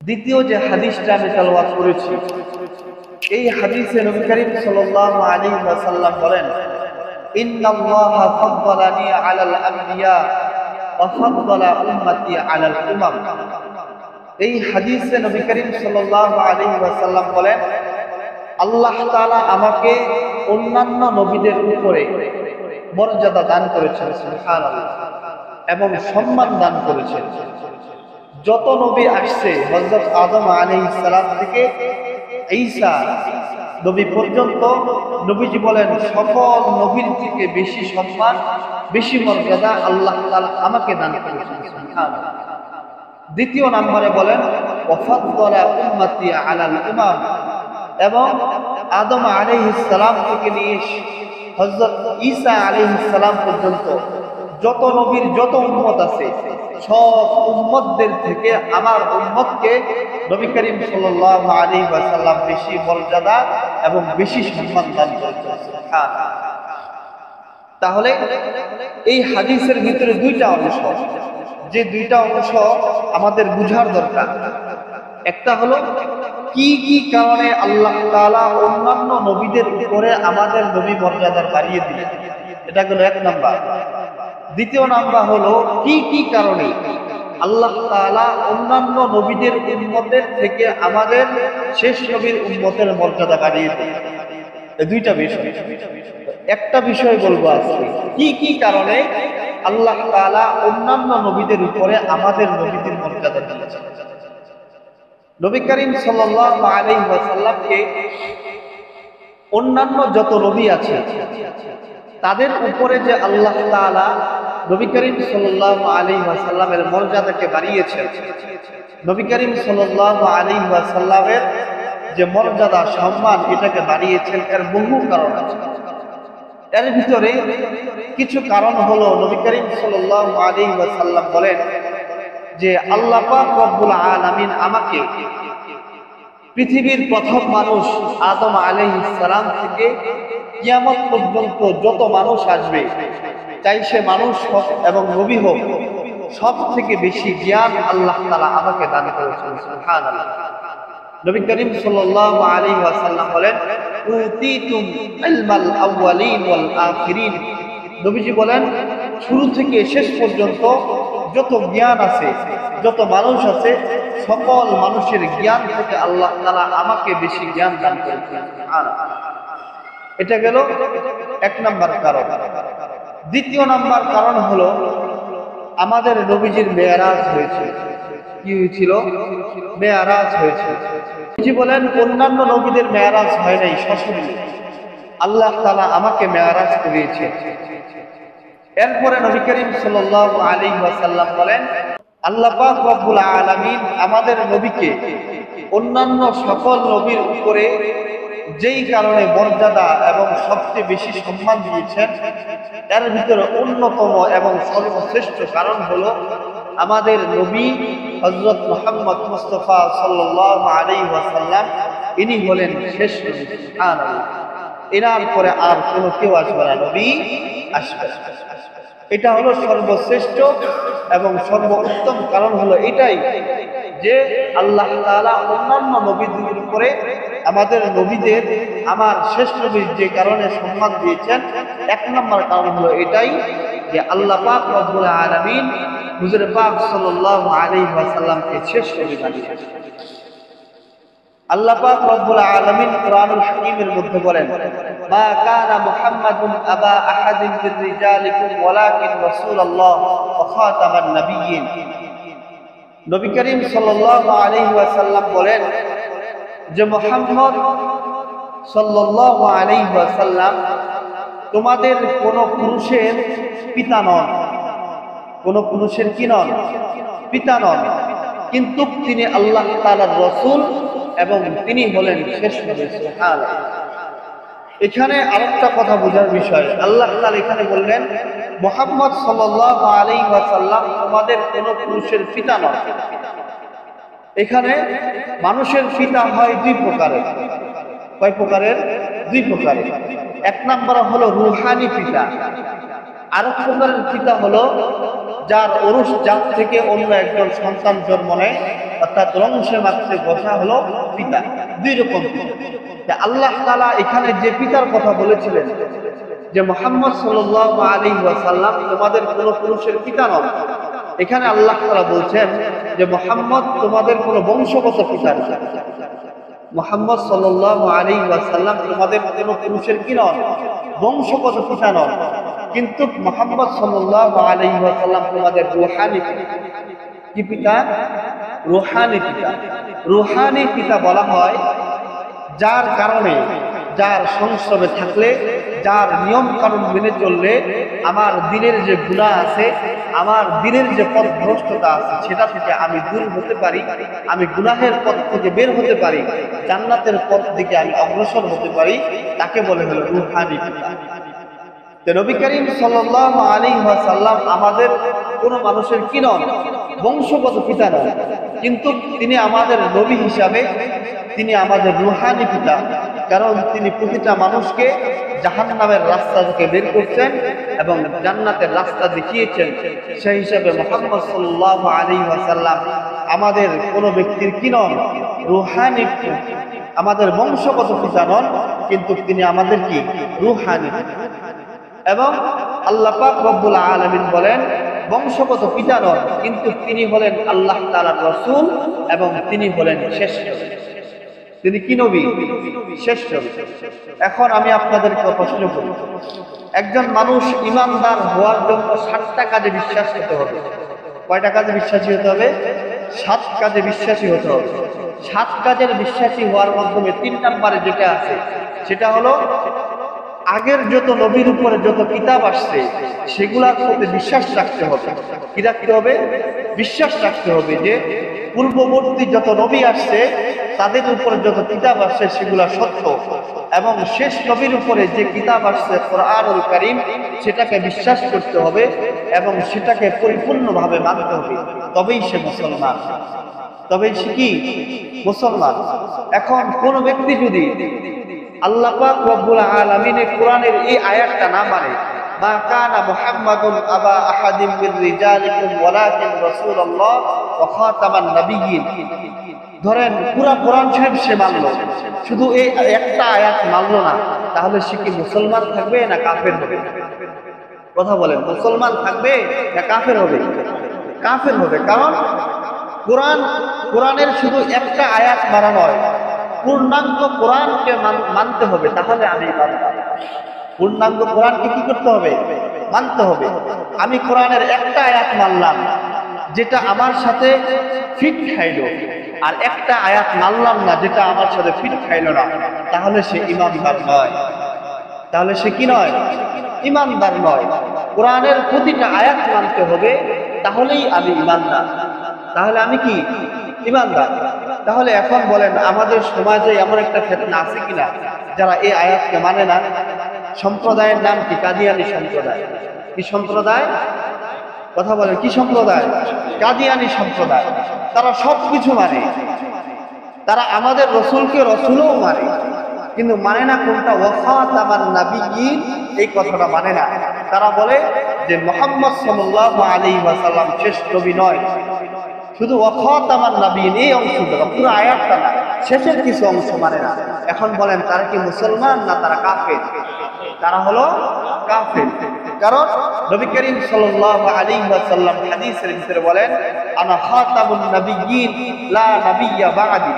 দ্বিতীয় যে হাদিসটা আমি তেলাওয়াত করেছি, এই হাদিসে নবী করিম সাল্লাল্লাহু আলাইহি ওয়াসাল্লাম বলেন, ইন্নাল্লাহা ফাদ্দালানি আলাল আমবিয়া ওয়া ফাদ্দালা উম্মতি আলাল উমাম। এই হাদিসে নবী করিম সাল্লাল্লাহু আলাইহি ওয়াসাল্লাম বলেন, আল্লাহ তাআলা আমাকে অন্যান্য নবীদের উপরে মর্যাদা দান করেছেন, সুবহানাল্লাহ, এবং সম্মান দান করেছেন। যত নবী আসছে হযরত আদম আলাইহিস সালাম থেকে ঈসা নবী পর্যন্ত, নবীজি বলেন সকল নবীর থেকে বেশি সম্মান, বেশি মর্যাদা আল্লাহ তাআলা আমাকে দান করেছেন, সুবহানাল্লাহ। দ্বিতীয় নম্বরে বলেন ওয়া ফাদ্দালা উম্মতি আলাল উমাম, এবং আদম আলাইহিস সালাম থেকে নিয়ে হযরত ঈসা আলাইহিস সালাম পর্যন্ত যত নবীর যত উম্মত আছে, সব উম্মতদের থেকে আমার উম্মতকে নবী করিম সাল্লাল্লাহু আলাইহি ওয়াসাল্লাম বেশি মর্যাদা এবং বেশি সম্মান দান করেছেন, সুবহানাল্লাহ। তাহলে এই হাদিসের ভিতরে দুইটা অংশ, যে দুইটা অংশ আমাদের বুঝার দরকার। একটা হলো কি কি কারণে আল্লাহ তাআলা অন্যান্য নবীদের উপরে আমাদের নবী মর্যাদা বাড়িয়ে দিলেন, এটা হলো এক নাম্বার। দ্বিতীয় নাম্বার হলো কি কি কারণে আল্লাহ তাআলা অন্যান্য নবীদের উম্মতের থেকে আমাদের শেষ নবীর উম্মতের মর্যাদা বাড়িয়ে দিলেন। এই দুইটা বিষয়। একটা বিষয় বলবো আজকে, কি কি কারণে আল্লাহ তাআলা অন্যান্য নবীদের উপরে আমাদের নবীদের মর্যাদা দিয়েছেন। নবী করিম সাল্লাল্লাহু আলাইহি ওয়াসাল্লামকে অন্যান্য যত নবী আছে তাদের উপরে যে আল্লাহ তাআলা নবী করিম সাল্লাল্লাহু আলাইহি ওয়াসাল্লামের মর্যাদাকে বাড়িয়েছেন, নবী করিম সাল্লাল্লাহু আলাইহি ওয়াসাল্লামের যে মর্যাদা সম্মান এটাকে বাড়িয়েছেন, এর বহু কারণ আছে। এর ভিতরে কিছু কারণ হলো, নবী করিম সাল্লাল্লাহু আলাইহি ওয়াসাল্লাম বলেন যে আল্লাহ পাক রব্বুল আলামিন আমাকে পৃথিবীর প্রথম মানুষ আদম আলাইহিস সালাম থেকে কিয়ামত পর্যন্ত যত মানুষ আসবে, চাই সে মানুষ হোক এবং নবী হোক, সব থেকে বেশি জ্ঞান আল্লাহ তাআলা আমাকে দান করেছেন, সুবহানাল্লাহ। নবী করিম সাল্লাল্লাহু আলাইহি ওয়াসাল্লাম বলেন, উতীতুম ইলমাল আউয়ালিন ওয়াল আখিরিন। নবীজি বলেন শুরু থেকে শেষ পর্যন্ত যত জ্ঞান আছে, যত মানুষ আছে, সকল মানুষের জ্ঞান থেকে আল্লাহ তাআলা আমাকে বেশি জ্ঞান দান করেছেন, সুবহানাল্লাহ। এটা গেল এক নাম্বার কারণ। দ্বিতীয় নাম্বার কারণ হলো আমাদের নবীজির মেরাজ হয়েছে। কি হয়েছিল? মেরাজ হয়েছে। নবীজি বলেন অন্যান্য নবীদের মেরাজ হয় নাই, সশরীরে আল্লাহ তাআলা আমাকে মেরাজ করিয়েছেন। এরপরে নবী করিম সাল্লাল্লাহু আলাইহি ওয়াসাল্লাম বলেন, আল্লাহ পাক রব্বুল আলামিন আমাদের নবীকে অন্যান্য সকল নবীর উপরে যেই কারণে মর্যাদা এবং সবচেয়ে বেশি সম্মান দিয়েছেন, এর ভিতরে অন্যতম এবং সর্বশ্রেষ্ঠ কারণ হলো আমাদের নবী হযরত মুহাম্মদ মুস্তাফা সাল্লাল্লাহু আলাইহি ওয়াসাল্লাম, ইনি হলেন শেষ নবী, সুবহানাল্লাহ। এনার পরে আর কোনো কেউ আসবে না, নবী আসবে। এটা হলো সর্বশ্রেষ্ঠ এবং সর্বোত্তম কারণ হলো এটাই যে আল্লাহ তাআলা অন্যান্য নবীদের উপরে আমাদের নবীদের, আমার শেষ নবীর যে কারণে সম্মান দিয়েছেন, এক নম্বর কারণ হলো এটাই যে আল্লাহ পাক রব্বুল আলামিন হুজুর পাক সাল্লাল্লাহু আলাইহি ওয়াসাল্লামকে শেষ নবী বানিয়েছেন। আল্লাহ পাক রব্বুল আলামিন কুরআনুল হাকীমের মধ্যে বলেন, মা কানা মুহাম্মাদুন আবা আহাদিন মির রিজালিকুম ওয়ালাকিন রাসূলুল্লাহ ওয়া খাতামান নাবিয়্যিন। নবী করিম সাল্লাল্লাহু আলাইহি ওয়াসাল্লাম বলেন যে মুহাম্মদ সাল্লাল্লাহু আলাইহি ওয়াসাল্লাম তোমাদের কোন পুরুষের পিতা নন, কোন পুরুষের কি নন? পিতা নন, কিন্তু তিনি আল্লাহ তাআলার রাসূল এবং তিনি হলেন শেষ নবী, সুবহানাল্লাহ। এখানে আরেকটা কথা বোঝার বিষয়, আল্লাহ তাআলা এখানে বললেন মুহাম্মদ সাল্লাল্লাহু আলাইহি ওয়াসাল্লাম তোমাদের কোন পুরুষের পিতা নন। এখানে মানুষের পিতা হয় দুই প্রকারের। কয় প্রকারের? দুই প্রকারের। এক নাম্বার হলো রূহানি পিতা, আরেক প্রকারের পিতা হলো যার ওরস জাত থেকে অন্য একজন সন্তান জন্ম নেয়, অর্থাৎ রংশে মাত্রে বসা হলো পিতা। দুই রকম পিতা। আল্লাহ তাআলা এখানে যে পিতার কথা বলেছিলেন যে মুহাম্মদ সাল্লাল্লাহু আলাইহি ওয়াসাল্লাম তোমাদের কোনো পুরুষের পিতা নন, এখানে আল্লাহ তাআলা বলছেন যে মুহাম্মদ তোমাদের কোনো বংশগত পিতা নন। মুহাম্মদ সাল্লাল্লাহু আলাইহি ওয়াসাল্লাম তোমাদের কোনো পুরুষের কি নন? বংশগত পিতা নন, কিন্তু মুহাম্মদ সাল্লাল্লাহু আলাইহি ওয়াসাল্লাম তোমাদের রূহানি পিতা। কি পিতা? রূহানি পিতা। রূহানি পিতা বলা হয় যার কারণে, যার সংস্রবে থাকলে, যার নিয়ম কানুন মেনে চললে আমার দিনের যে গুনাহ আছে, আমার দিনের যে পথভ্রষ্টতা আছে, সেটা থেকে আমি দূর হতে পারি, আমি গুনাহের পথ থেকে বের হতে পারি, জান্নাতের পথ দিকে আমি অগ্রসর হতে পারি, তাকে বলে হলো রূহানি পিতা। নবী করিম সাল্লাল্লাহু আলাইহি ওয়াসাল্লাম আমাদের কোনো মানুষের কি নন? বংশগত পিতা নন, কিন্তু তিনি আমাদের নবী হিসাবে তিনি আমাদের রূহানি পিতা। কারণ তিনি প্রতিটা মানুষকে জাহান্নামের রাস্তা থেকে বের করছেন এবং জান্নাতের রাস্তা দেখিয়েছেন। সেই হিসাবে মুহাম্মদ সাল্লাল্লাহু আলাইহি ওয়াসাল্লাম আমাদের কোনো ব্যক্তির কি নন? রূহানি পিতা। আমাদের বংশগত পিতা নন, কিন্তু তিনি আমাদের কি? রূহানি। এবং আল্লাহ পাক রব্বুল আলামিন বলেন বংশগত পিতা নন, কিন্তু তিনি হলেন আল্লাহ তাআলার রাসূল এবং তিনি হলেন শ্রেষ্ঠ। তিনি কি নবী? শ্রেষ্ঠ। এখন আমি আপনাদেরকে প্রশ্ন করি, একজন মানুষ ইমানদার হওয়ার জন্য 7টা কাজে বিশ্বাস হতে হবে। কয়টা কাজে বিশ্বাসী হতে হবে? 7 কাজে বিশ্বাসী হতে হবে। 7 কাজের বিশ্বাসী হওয়ার মাধ্যমে 3 নম্বরে যেটা আছে সেটা হলো আগের যত নবীর উপরে যত কিতাব আসছে সেগুলার প্রতি বিশ্বাস রাখতে হবে। কি রাখতে হবে? বিশ্বাস রাখতে হবে যে পূর্ববর্তী যত নবী আসছে তাদের উপরে যত কিতাব আসছে সেগুলা সত্য, এবং শেষ নবীর উপরে যে কিতাব আসছে কোরআনুল কারীম সেটাকে বিশ্বাস করতে হবে এবং সেটাকে পরিপূর্ণভাবে মানতে হবে, তবেই সে মুসলমান, তবেই সে কি? মুসলমান। এখন কোন ব্যক্তি যদি আল্লাহ পাক রব্বুল আলামিনের কোরআনের এই আয়াতটা না মানে, মা কানা মুহাম্মাদুন আবা আহাদিম মির রিজালিকুম ওয়ালাকিন রাসূলুল্লাহ ওয়া খাতামান নাবিয়্যিন, ধরেন পুরো কোরআন শরীফ সে মানলো, শুধু এই একটা আয়াত মানলো না, তাহলে সে কি মুসলমান থাকবে না কাফের হবে? কথা বলেন, মুসলমান থাকবে না কাফের হবে? কাফের হবে। কারণ কোরআনের শুধু একটা আয়াত মানা নয়, পূর্ণাঙ্গ কোরআনকে মানতে হবে, তাহলে আমি মানব। পূর্ণাঙ্গ কোরআনকে কি করতে হবে? মানতে হবে। আমি কোরআনের একটা আয়াত মানলাম যেটা আমার সাথে ফিট খাইল, আর একটা আয়াত মানলাম না যেটা আমার সাথে ফিট খাইল না, তাহলে সে ইমানদার নয়। তাহলে সে কি নয়? ইমানদার নয়। কোরআনের প্রতিটা আয়াত মানতে হবে, তাহলেই আমি ইমানদার। তাহলে আমি কি? ইমানদার। তাহলে এখন বলেন আমাদের সমাজে এমন একটা ফিতনা আছে কিনা যারা এই আয়াতকে মানে না? সম্প্রদায়ের নাম কি? কাদিয়ানী সম্প্রদায়। কি সম্প্রদায়? কথা বলেন, কি সম্প্রদায়? কাদিয়ানী সম্প্রদায়। তারা সবকিছু মানে, তারা আমাদের রসুলকে রসুলও মানে, কিন্তু মানে না কোনটা? ওয়া খাতামান নাবিয়্যিন, এই কথাটা মানে না। তারা বলে যে মুহাম্মদ সাল্লাল্লাহু আলাইহি ওয়াসাল্লাম শেষ নবী নয়, শুধু ওয়া খাতামান নাবিয়্যিন এই অংশটা, পুরো আয়াতটা না, শেষের কিছু অংশ মানে না। এখন বলেন তারা কি মুসলমান না তারা কাফের? তারা হলো কাফের। কারণ নবী করিম সাল্লাল্লাহু আলাইহি ওয়াসাল্লাম হাদিসের ভিতরে বলেন আনা খাতামুন নাবিয়্যিন লা নাবিয়্যা বা'দি,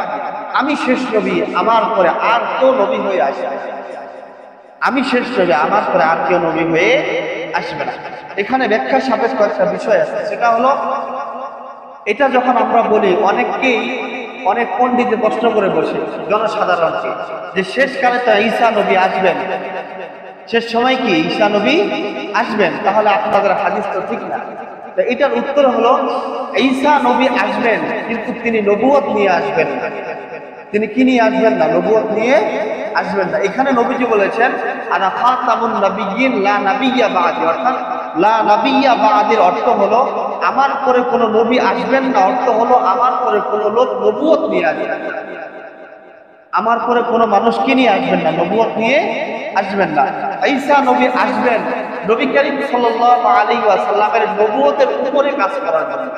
আমি শেষ নবী, আমার পরে আর কেউ নবী হয়ে আসবে না। আমি শেষ নবী, আমার পরে আর কেউ নবী হয়ে আসবে না। এখানে ব্যাখ্যা সাপেক্ষ একটা বিষয় আছে, সেটা হলো এটা যখন আমরা বলি অনেককেই অনেক পণ্ডিতে প্রশ্ন করে বসে জনসাধারণকে যে শেষকালে তো ঈসা নবী আসবেন, শেষ সময় কি ঈসা নবী আসবেন, তাহলে আপনাদের হাদিস তো ঠিক না। তো এটার উত্তর হলো ঈসা নবী আসবেন, কিন্তু তিনি নবুয়ত নিয়ে আসবেন না। তিনি কি নিয়ে আসবেন না? নবুয়ত নিয়ে আসবেন না। এখানে নবীজি বলেছেন আনা খাতামুন নাবিয়্যিন লা নাবিয়্যা বা'দি, অর্থাৎ লা নাবিয়্যা বা'দির অর্থ হলো আমার পরে কোনো নবী আসবেন না, অর্থ হলো আমার পরে কোনো লোক নবুয়ত নিয়ে আসবেন না, আমার পরে কোনো মানুষ কি নিয়ে আসবেন না? নবুয়ত নিয়ে আসবেন না। ঈসা নবী আসবেন, নবী করিম সাল্লাল্লাহু আলাইহি ওয়াসাল্লামের নবুয়তের উপরে কাজ করার জন্য।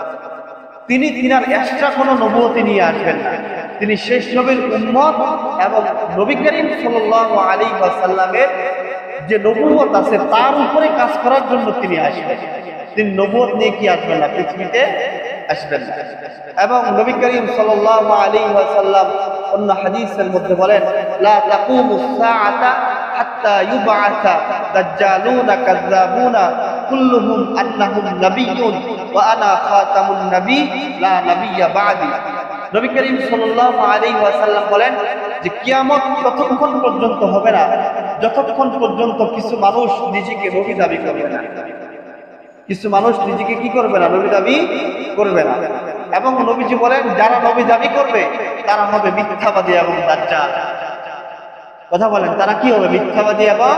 তিনি তিনার এক্সট্রা কোনো নবুয়তি নিয়ে আসবেন না। তিনি শেষ নবীর উম্মত এবং নবী করিম সাল্লাল্লাহু আলাইহি ওয়াসাল্লামের যে নবুয়ত আছে তার উপরে কাজ করার জন্য তিনি আসবেন। তিনি নবুয়ত নিয়ে কি আসবেন না, পৃথিবীতে আসবেন না। এবং নবী করিম সাল্লাল্লাহু আলাইহি ওয়াসাল্লাম অন্য হাদিসের মধ্যে বলেন, লা তাকুমুস সাআতা হাত্তা ইউবআসা দাজ্জালুনা কাযাবুনা কুল্লুহুম আন্নাহুম নাবিয়্যুন ওয়া আনা খাতামুন নবী লা নাবিয়্যা বা'দি। নবী করিম সাল্লাল্লাহু আলাইহি ওয়াসাল্লাম বলেন যে কিয়ামত ততক্ষণ পর্যন্ত হবে না যতক্ষণ পর্যন্ত কিছু মানুষ নিজেকে নবী দাবি করবে না। কিছু মানুষ নিজেকে কি করবে না, নবী দাবি করবে না। এবং নবীজি বলেন যারা নবী দাবি করবে তারা হবে মিথ্যাবাদী এবং দাজ্জাল। কথা বলেন, তারা কি হবে? মিথ্যাবাদী এবং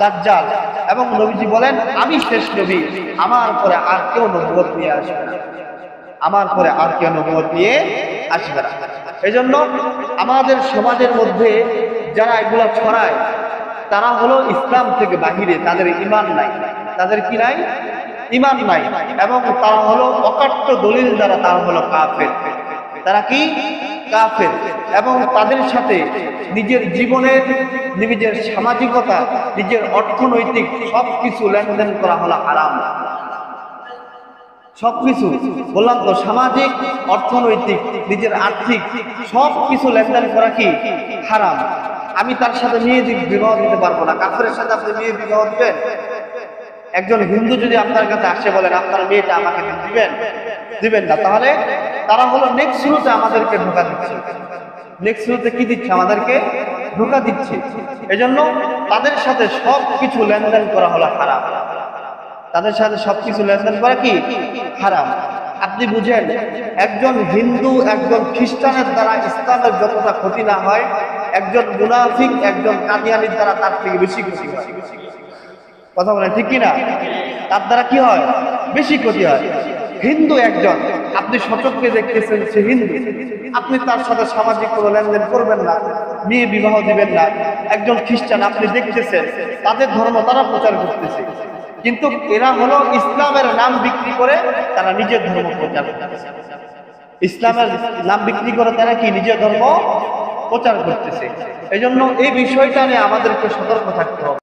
দাজ্জাল। এবং নবীজি বলেন আমি শেষ নবী, আমার পরে আর কেউ নবুয়ত নিয়ে আসবে না, আমার পরে আর কেউ নবুয়ত নিয়ে আসবে না। এজন্য আমাদের সমাজের মধ্যে যারা এগুলা ছড়ায় তারা হলো ইসলাম থেকে বাহিরে, তাদের ঈমান নাই। তাদের কি নাই? ঈমান নাই। এবং তারা হলো অকাট্য দলিল দ্বারা তারা হলো কাফের। তারা কি? কাফের। এবং তাদের সাথে নিজের জীবনের, নিজের সামাজিকতা, নিজের অর্থনৈতিক সবকিছু লেনদেন করা হলো হারাম। সবকিছু বললাম তো, সামাজিক, অর্থনৈতিক, নিজের আর্থিক সবকিছু লেনদেন করা কি? হারাম। আমি তার সাথে মেয়ে বিবাহ দিতে পারবো না। কাফেরের সাথে আপনি মেয়ে বিবাহ দিবেন? একজন হিন্দু যদি আপনার কাছে আসে বলেন আপনার মেয়েটা আমাকে দিবেন, দিবেন না, তাহলে তারা হলো নেক্সট শুরুতে আমাদেরকে ধোঁকা দিচ্ছে। নেক্সট শুরুতে কি দিচ্ছে? আমাদেরকে ধোঁকা দিচ্ছে। এজন্য তাদের সাথে সবকিছু লেনদেন করা হলো হারাম। তাদের সাথে সবকিছু লেনদেন করা কি? হারাম। আপনি বুঝেন, একজন হিন্দু একজন খ্রিস্টানের দ্বারা ইসলামের যতটা ক্ষতি না হয়, একজন মুনাফিক একজন কাদিয়ানির দ্বারা তার থেকে বেশি ক্ষতি হয়। কথা বলেন ঠিক কিনা? তার দ্বারা কি হয়? বেশি ক্ষতি হয়। হিন্দু একজন, আপনি সচক্ষে দেখতেছেন সে হিন্দু, আপনি তার সাথে সামাজিক কোনো লেনদেন করবেন না, মেয়ে বিবাহ দিবেন না। একজন খ্রিস্টান আপনি দেখতেছেন তাদের ধর্ম তারা প্রচার করতেছে, কিন্তু এরা হলো ইসলামের নাম বিক্রি করে তারা নিজের ধর্ম প্রচার করতেছে। ইসলামের নাম বিক্রি করে তারা কি? নিজের ধর্ম প্রচার করতেছে। এই জন্য এই বিষয়টা নিয়ে আমাদেরকে সতর্ক থাকতে হবে।